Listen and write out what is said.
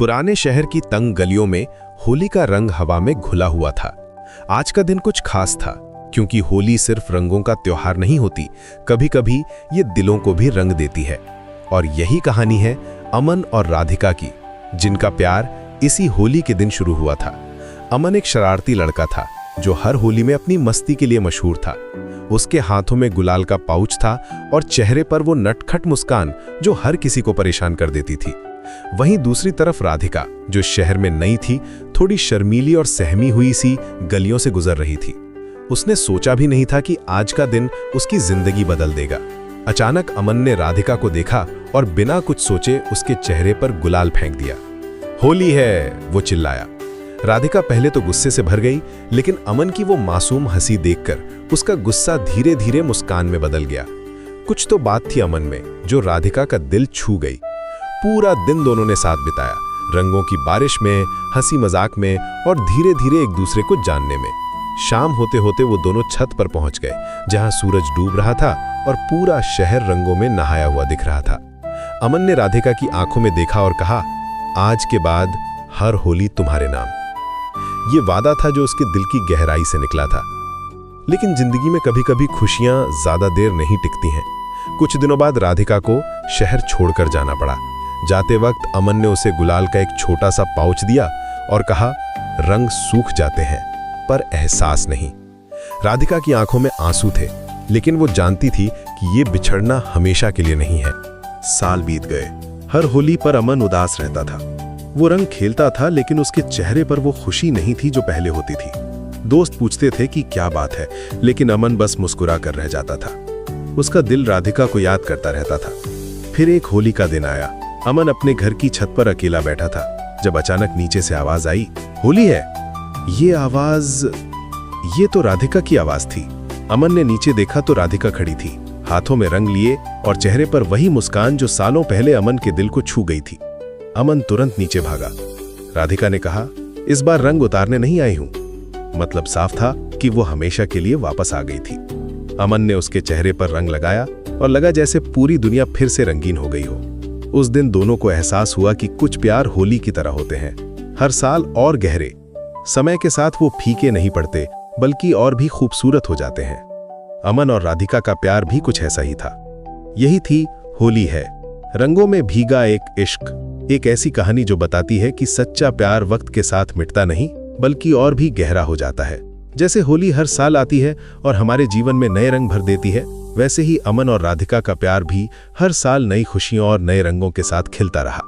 पुराने शहर की तंग गलियों में होली का रंग हवा में घुला हुआ था। आज का दिन कुछ खास था, क्योंकि होली सिर्फ रंगों का त्योहार नहीं होती, कभी कभी ये दिलों को भी रंग देती है। और यही कहानी है अमन और राधिका की, जिनका प्यार इसी होली के दिन शुरू हुआ था। अमन एक शरारती लड़का था जो हर होली में अपनी मस्ती के लिए मशहूर था। उसके हाथों में गुलाल का पाउच था और चेहरे पर वो नटखट मुस्कान जो हर किसी को परेशान कर देती थी। वहीं दूसरी तरफ राधिका, जो शहर में नई थी, थोड़ी शर्मीली और सहमी हुई सी गलियों से गुजर रही थी। उसने सोचा भी नहीं था कि आज का दिन उसकी जिंदगी बदल देगा। अचानक अमन ने राधिका को देखा और बिना कुछ सोचे उसके चेहरे पर गुलाल फेंक दिया। होली है, वो चिल्लाया। राधिका पहले तो गुस्से से भर गई, लेकिन अमन की वो मासूम हंसी देखकर उसका गुस्सा धीरे धीरे मुस्कान में बदल गया। कुछ तो बात थी अमन में जो राधिका का दिल छू गई। पूरा दिन दोनों ने साथ बिताया, रंगों की बारिश में, हंसी मजाक में और धीरे धीरे एक दूसरे को जानने में। शाम होते होते वो दोनों छत पर पहुंच गए, जहां सूरज डूब रहा था और पूरा शहर रंगों में नहाया हुआ दिख रहा था। अमन ने राधिका की आंखों में देखा और कहा, आज के बाद हर होली तुम्हारे नाम। ये वादा था जो उसके दिल की गहराई से निकला था। लेकिन जिंदगी में कभी कभी खुशियां ज्यादा देर नहीं टिकती हैं। कुछ दिनों बाद राधिका को शहर छोड़कर जाना पड़ा। जाते वक्त अमन ने उसे गुलाल का एक छोटा सा पाउच दिया और कहा, रंग सूख जाते हैं पर एहसास नहीं। राधिका की आंखों में आंसू थे, लेकिन वो जानती थी कि ये बिछड़ना हमेशा के लिए नहीं है। साल बीत गए। हर होली पर अमन उदास रहता था। वो रंग खेलता था, लेकिन उसके चेहरे पर वो खुशी नहीं थी जो पहले होती थी। दोस्त पूछते थे कि क्या बात है, लेकिन अमन बस मुस्कुरा कर रह जाता था। उसका दिल राधिका को याद करता रहता था। फिर एक होली का दिन आया। अमन अपने घर की छत पर अकेला बैठा था, जब अचानक नीचे से आवाज आई, होली है। ये तो राधिका की आवाज थी। अमन ने नीचे देखा तो राधिका खड़ी थी, हाथों में रंग लिए और चेहरे पर वही मुस्कान जो सालों पहले अमन के दिल को छू गई थी। अमन तुरंत नीचे भागा। राधिका ने कहा, इस बार रंग उतारने नहीं आई हूं। मतलब साफ था कि वो हमेशा के लिए वापस आ गई थी। अमन ने उसके चेहरे पर रंग लगाया और लगा जैसे पूरी दुनिया फिर से रंगीन हो गई हो। उस दिन दोनों को एहसास हुआ कि कुछ प्यार होली की तरह होते हैं, हर साल और गहरे। समय के साथ वो फीके नहीं पड़ते, बल्कि और भी खूबसूरत हो जाते हैं। अमन और राधिका का प्यार भी कुछ ऐसा ही था। यही थी होली है, रंगों में भीगा एक इश्क। एक ऐसी कहानी जो बताती है कि सच्चा प्यार वक्त के साथ मिटता नहीं, बल्कि और भी गहरा हो जाता है। जैसे होली हर साल आती है और हमारे जीवन में नए रंग भर देती है, वैसे ही अमन और राधिका का प्यार भी हर साल नई खुशियों और नए रंगों के साथ खिलता रहा।